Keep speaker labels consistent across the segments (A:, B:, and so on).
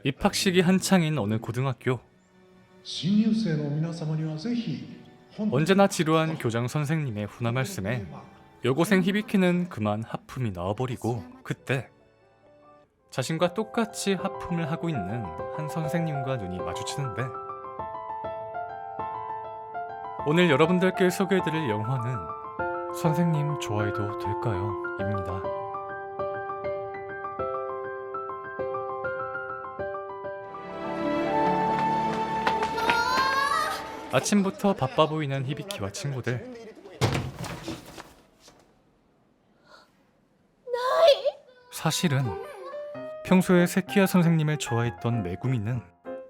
A: 입학식이 한창인 어느 고등학교. 언제나 지루한 교장 선생님의 훈화 말씀에 여고생 히비키는 그만 하품이 나와버리고, 그때 자신과 똑같이 하품을 하고 있는 한 선생님과 눈이 마주치는데, 오늘 여러분들께 소개해드릴 영화는 선생님 좋아해도 될까요? 입니다. 아침부터 바빠 보이는 히비키와 친구들. 사실은 평소에 세키야 선생님을 좋아했던 메구미는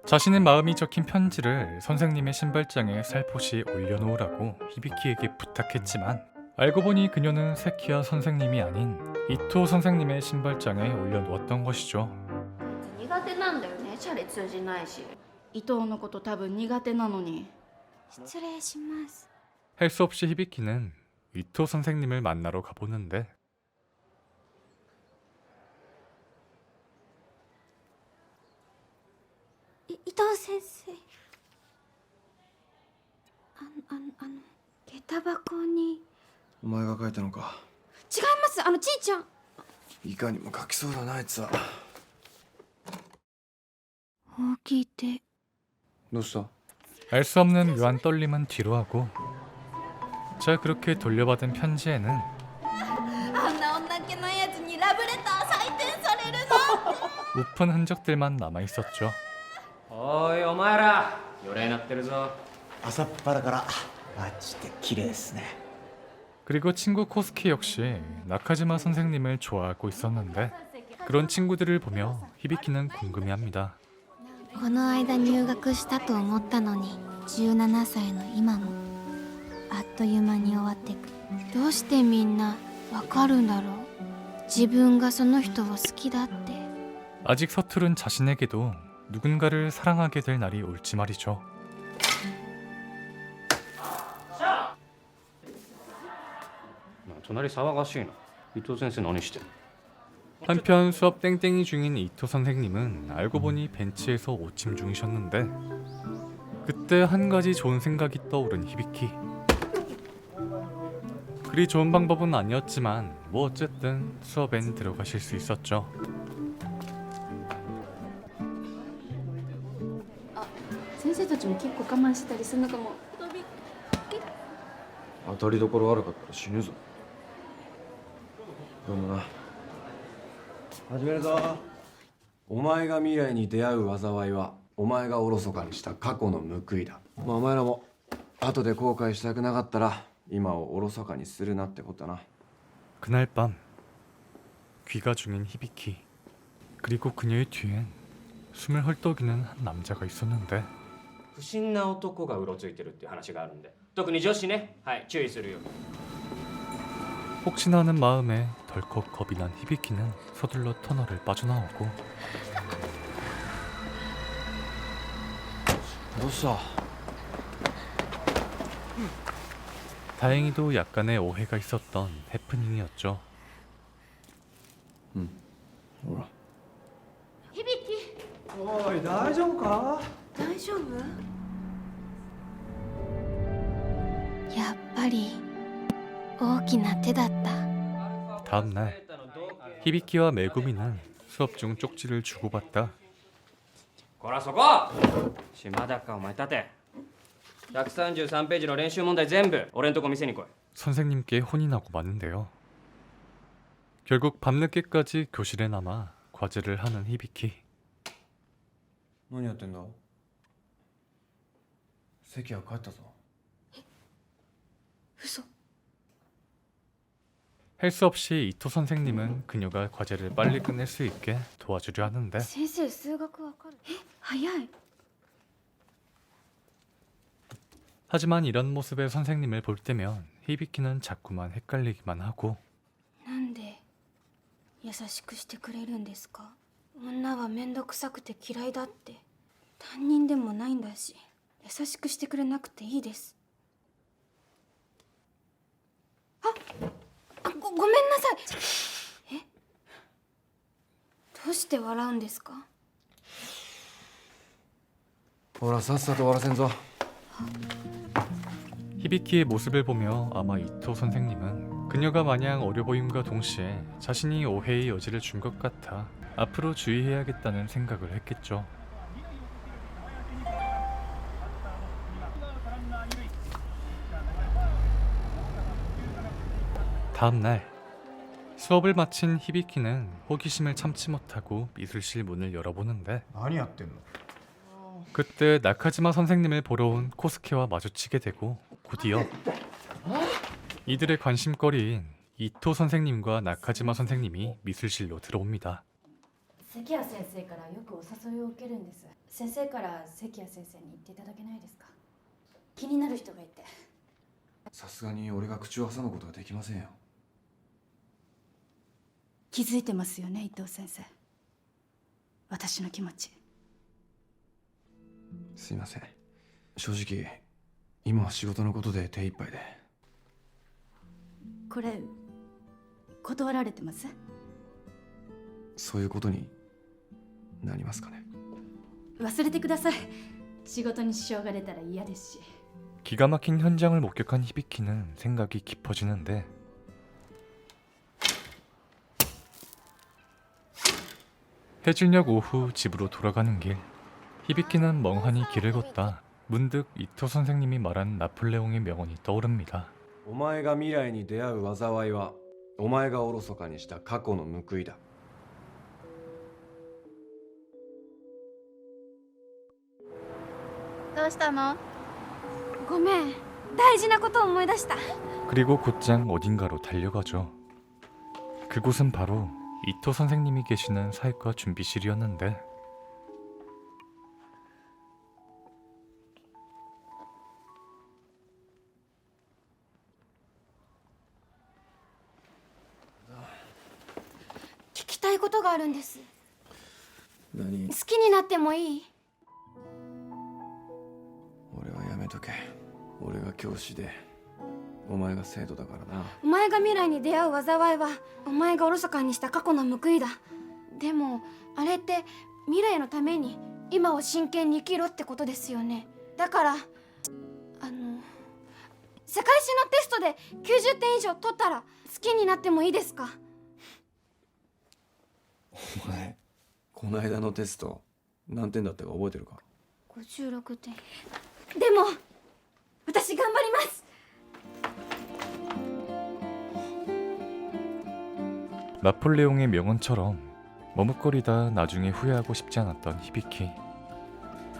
A: 자신의 마음이 적힌 편지를 선생님의 신발장에 살포시 올려놓으라고 히비키에게 부탁했지만, 알고 보니 그녀는 세키야 선생님이 아닌 이토 선생님의 신발장에 올려놓았던 것이죠.
B: 苦手なんだよね、シャレ通じないし。
C: 伊藤のこと多分苦手なのに。
B: 失礼します。
A: 할 수 없이 히비키는 이토 선생님을 만나러 가보는데,
B: 伊藤先生。下駄箱に。
D: お前が書いたのか。
B: 違います、ちいちゃん。
D: いかにも書きそうだなあいつは。
B: 大きい手。
D: どうした？
A: 알 수 없는 묘한 떨림은 뒤로하고, 자, 그렇게 돌려받은 편지에는
B: あんな女っ気ないやつにラブレター採点されるの。
A: 우픈 흔적들만 남아있었죠.
E: おいお前ら、予礼なってるぞ。
F: 朝っぱらからマジで綺麗ですね。
A: 그리고 친구 코스케 역시 나카지마 선생님을 좋아하고 있었는데, 그런 친구들을 보며 히비키는 궁금해합니다.
B: この間入学したと思ったのに、17歳の今もあっという間に終わってく。どうしてみんなわかるんだろう、自分がその人を好きだって。
A: 아직 서투른 자신에게도 누군가를 사랑하게 될 날이 올지 말이죠.
E: 나隣騒がしいな。伊藤先生何してんの？
A: 한편 수업 땡땡이 중인 이토 선생님은 알고 보니 벤치에서 오침 중이셨는데, 그때 한 가지 좋은 생각이 떠오른 히비키. 그리 좋은 방법은 아니었지만 뭐 어쨌든 수업엔 들어가실 수 있었죠.
C: 先生たちも結構我慢してたりするのかも。
D: 当たりどころ悪かったら死ぬぞ。どうもな。始めるぞ。お前が未来に出会う災いはお前がおろそかにした過去の報いだ。まあお前らも後で後悔したくなかったら今をおろそかにするなってことだな。
A: 그날 밤 귀가 중인 히비키, 그리고 그녀의 뒤엔 숨을 헐떡이는 한 남자가 있었는데,
E: 不審な男がうろついてるっていう話があるんで、特に女子ね、はい注意するよ。
A: 혹시나 하는 마음에 덜컥 겁이 난 히비키는 서둘러 터널을 빠져나오고,
D: どうした？
A: 다행히도 약간의 오해가 있었던 해프닝이었죠.
D: ほら。
F: おい大丈夫か？
B: 大丈夫？やっぱり大きな手だった。
A: 다음날 히비키와 메구미는 수업 중 쪽지를 주고받다.
E: こらそこ！島田かお前立て。133ページの練習問題全部俺んとこ見せに来い。
A: 선생님께 혼이 나고 마는데요. 결국 밤늦게까지 교실에 남아 과제를 하는 히비키.
D: 何やってんだ？関は帰ったぞ。
B: 嘘。
A: 할 수 없이 이토 선생님은 그녀가 과제를 빨리 끝낼 수 있게 도와주려 하는데,
B: 先生数学わかる？早い。
A: 하지만 이런 모습의 선생님을 볼 때면 히비키는 자꾸만 헷갈리기만 하고,
B: なんで優しくしてくれるんですか？女は面倒くさくて嫌いだって。担任でもないんだし、優しくしてくれなくていいです。ごめんなさい。え、どうして笑うんですか？
D: ほらさっさと終わらせんぞ。
A: 히비키의 모습을 보며 아마 이토 선생님은 그녀가 마냥 어려 보임과 동시에 자신이 오해의 여지를 준 것 같아 앞으로 주의해야겠다는 생각을 했겠죠. 다음날 수업을 마친 히비키는 호기심을 참지 못하고 미술실 문을 열어보는데
F: 何やってんの
A: 그때 나카지마 선생님을 보러 온 코스케와 마주치게 되고 곧이어 이들의 관심거리인 이토 선생님과 나카지마 선생님이 미술실로 들어옵니다.
C: 関谷先生からよくお誘いを受けるんです。先生から関谷先生に言っていただけないですか。気になる人がいて。
D: さすがに俺が口を挟むことはできませんよ。
C: 気づいてますよね、伊藤先生。私の気持ち。
D: すいません、正直今は仕事のことで手一杯で。
C: これ断られてます？
D: そういうことになりますかね。
C: 忘れてください。仕事に支障が出たら嫌ですし。
A: 기가 막힌 현장을 목격한 히비키는 생각이 깊어지는데 해질녘 오후 집으로 돌아가는 길 히비키는 멍하니 길을 걷다 문득 이토 선생님이 말한 나폴레옹의 명언이 떠오릅니다.
D: お前が未来に出会う災いはお前がおろそかにした過去の報いだ。
B: どうしたの？ごめん、大事なことを思い出した。
A: 그리고 곧장 어딘가로 달려가죠. 그곳은 바로 이토 선생님이 계시는 사회과 준비실이었는데
B: 聞きたいことがあるんです。
D: 何？
B: 好きになってもいい？
D: 俺はやめとけ。俺が教師でお前が生徒だからな。
B: お前が未来に出会う災いはお前がおろそかにした過去の報いだ。でもあれって未来のために今を真剣に生きろってことですよね。だから世界史のテストで90点以上取ったら好きになってもいいですか？
D: お前この間のテスト何点だったか覚えてるか
B: 56点。でも私頑張ります。
A: 나폴레옹의 명언처럼 머뭇거리다 나중에 후회하고 싶지 않았던 히비키.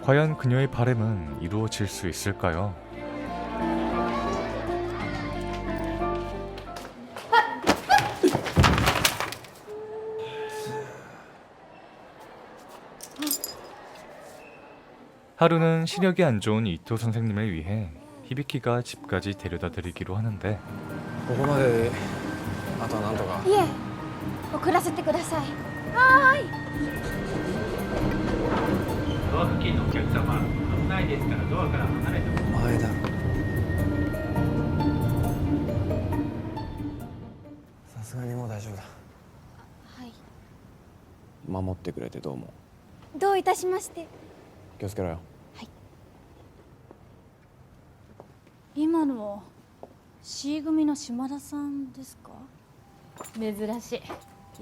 A: 과연 그녀의 바램은 이루어질 수 있을까요? 하루는 시력이 안 좋은 이토 선생님을 위해 히비키가 집까지 데려다 드리기로 하는데
D: ここまでであとはなんとか。
B: いえ、送らせてください。はーい。
G: ドア付近のお客様、危ないですからドアから離れてください。
D: お前だ。さすがにもう大丈夫だ。
B: はい。
D: 守ってくれてどうも。
B: どういたしまして。
D: 気をつけろよ。
C: 今の C 組の島田さんですか？珍しい。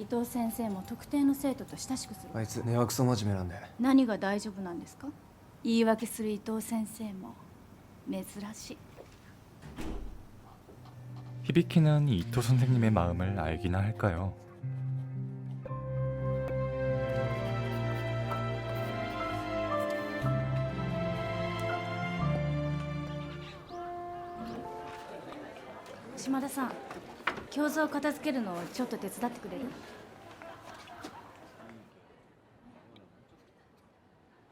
C: 伊藤先生も特定の生徒と親しくする。
D: あいつ根はクソ真面目なんで。
C: 何が大丈夫なんですか？言い訳する伊藤先生も珍しい。
A: 히비키는 이토 선생님의 마음을 알기나 할까요?
C: 「島田さん、教材を片付けるのをちょっと手伝ってくれる？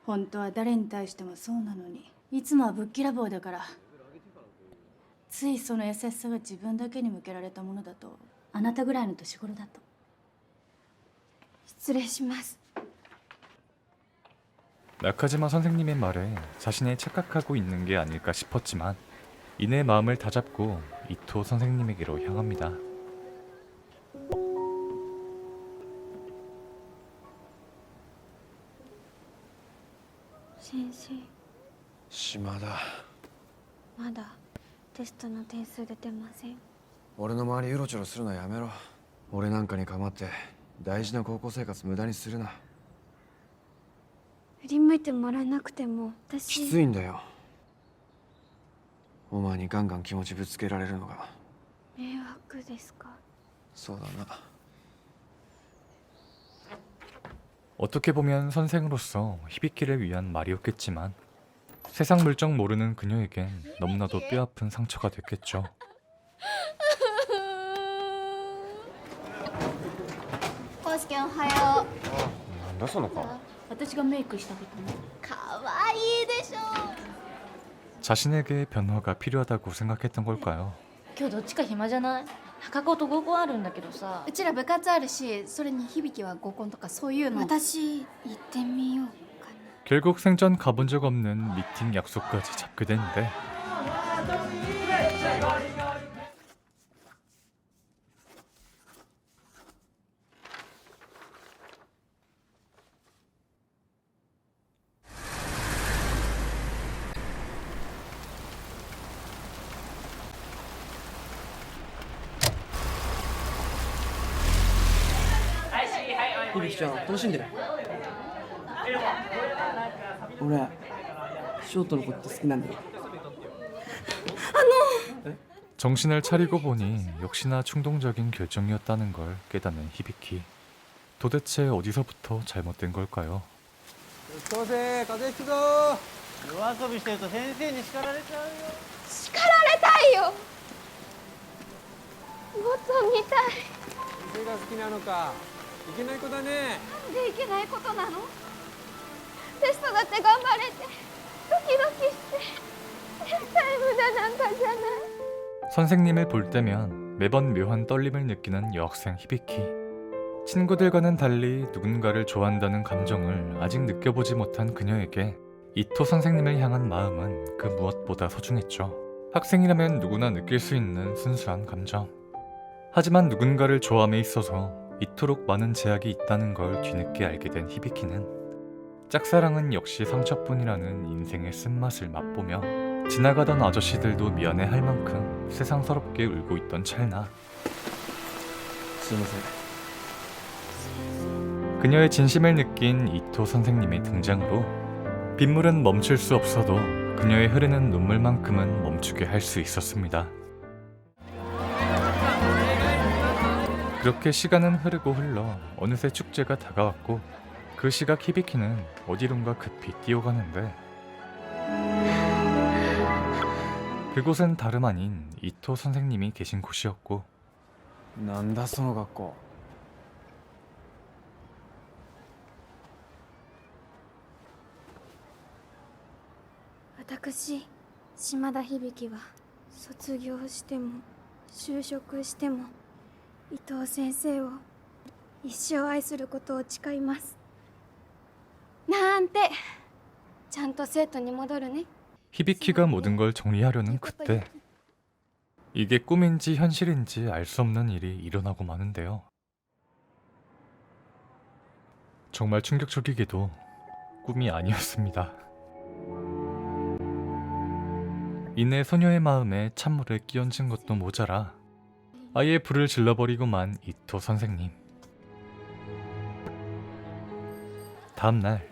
C: 本当は誰に対してもそうなのに、いつもはぶっきらぼうだから、ついその優しさが自分だけに向けられたものだと。あなたぐらいの年頃だと。
B: 失礼します。
A: 나카지마 선생님의 말에 자신이 착각하고 있는 게 아닐까 싶었지만 이내 마음을 다잡고 이토 선생님에게로 향합니다.
B: 先生、
D: 島田、
B: まだテストの点数出てません。
D: 俺の周りうろちょろするのやめろ。俺なんかに構って大事な高校生活無駄にするな。
B: 振り向いてもらえなくても
D: き
B: 私
D: ついんだよ、お前にガンガン気持ちぶつけられるのが。
B: 迷惑ですか？
D: そうだな。
A: 어떻게 보면 선생으로서 히비키를 위한 말이었겠지만 세상 물정 모르는 그녀에겐 너무나도 뼈아픈 상처가 됐겠죠.
C: コウスケおはよ
D: なんだその顔。
C: う。私がメイクしたことね。かわいいでしょ。
A: 자신에게 변화가 필요하다고 생각했던 걸까요?
H: 今日どっちか暇じゃない？中高と合コンあるんだけどさ。
C: うちら部活あるし、それに響は合コンとかそういうの。
B: 私行ってみようかな。
A: 결국 생전 가본 적 없는 미팅 약속까지 잡게 되는데
F: 響ちゃん楽しんでる？俺ショートの子って好きなんだよ。
A: 정신을 차리고 보니 역시나 충동적인 결정이었다는 걸 깨닫는 히비키. 도대체 어디서부터 잘못된 걸까요?
F: どうせ風邪ひくぞ。
G: 夜遊びしてると先生に叱られちゃうよ。
B: いいよ。もっと見たい。
F: 店が好きなのか。いけない子だね。
B: なんでいけないことなの？テストだって頑張れてドキドキして絶対無駄なんかじゃない。
A: 선생님을 볼 때면 매번 묘한 떨림을 느끼는 여학생 히비키. 친구들과는 달리 누군가를 좋아한다는 감정을 아직 느껴보지 못한 그녀에게 이토 선생님을 향한 마음은 그 무엇보다 소중했죠. 학생이라면 누구나 느낄 수 있는 순수한 감정. 하지만 누군가를 좋아함에 있어서 이토록 많은 제약이 있다는 걸 뒤늦게 알게 된 히비키는 짝사랑은 역시 상처뿐이라는 인생의 쓴맛을 맛보며 지나가던 아저씨들도 미안해할 만큼 세상스럽게 울고 있던 찰나
D: すいません。
A: 그녀의 진심을 느낀 이토 선생님의 등장으로 빗물은 멈출 수 없어도 그녀의 흐르는 눈물만큼은 멈추게 할 수 있었습니다. 그렇게 시간은 흐르고 흘러 어느새 축제가 다가왔고 그 시각 히비키는 어디론가 급히 뛰어가는데 그곳은 다름 아닌 이토 선생님이 계신 곳이었고
D: なんだその学校。
B: 私島田響は卒業しても就職しても伊藤先生を一生愛することを誓いますなんてちゃんと生徒に戻るね
A: 히비키가 모든 걸 정리하려는 그때 이게 꿈인지 현실인지 알 수 없는 일이 일어나고 마는데요. 정말 충격적이게도 꿈이 아니었습니다. 이내 소녀의 마음에 찬물을 끼얹은 것도 모자라 아예 불을 질러버리고만 이토 선생님. 다음날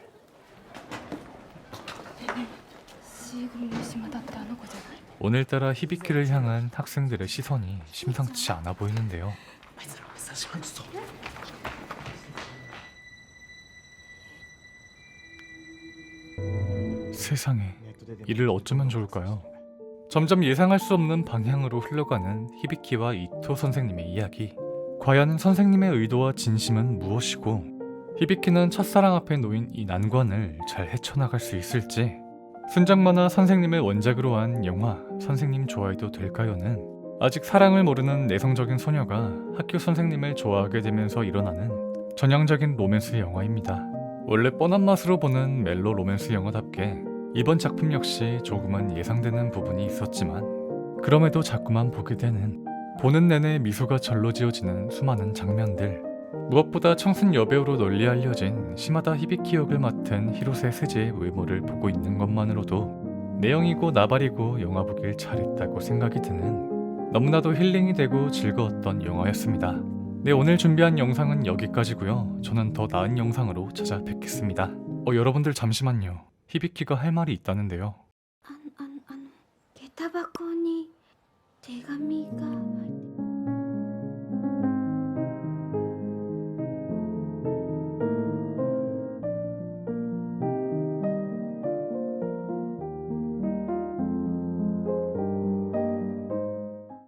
A: 오늘따라 히비키를 향한 학생들의 시선이 심상치 않아 보이는데요. 세상에, 이를 어쩌면 좋을까요? 점점 예상할 수 없는 방향으로 흘러가는 히비키와 이토 선생님의 이야기. 과연 선생님의 의도와 진심은 무엇이고 히비키는 첫사랑 앞에 놓인 이 난관을 잘 헤쳐나갈 수 있을지. 순정만화 선생님을 원작으로 한 영화 선생님 좋아해도 될까요는 아직 사랑을 모르는 내성적인 소녀가 학교 선생님을 좋아하게 되면서 일어나는 전형적인 로맨스 영화입니다. 원래 뻔한 맛으로 보는 멜로 로맨스 영화답게 이번 작품 역시 조금은 예상되는 부분이 있었지만 그럼에도 자꾸만 보게 되는 보는 내내 미소가 절로 지어지는 수많은 장면들. 무엇보다 청순 여배우로 널리 알려진 시마다 히비키 역을 맡은 히로세 스즈의 외모를 보고 있는 것만으로도 내용이고 나발이고 영화 보길 잘했다고 생각이 드는 너무나도 힐링이 되고 즐거웠던 영화였습니다. 네, 오늘 준비한 영상은 여기까지고요. 저는 더 나은 영상으로 찾아뵙겠습니다. 여러분들 잠시만요. 히비키가 할 말이 있다는데요.
B: 下駄箱に手紙が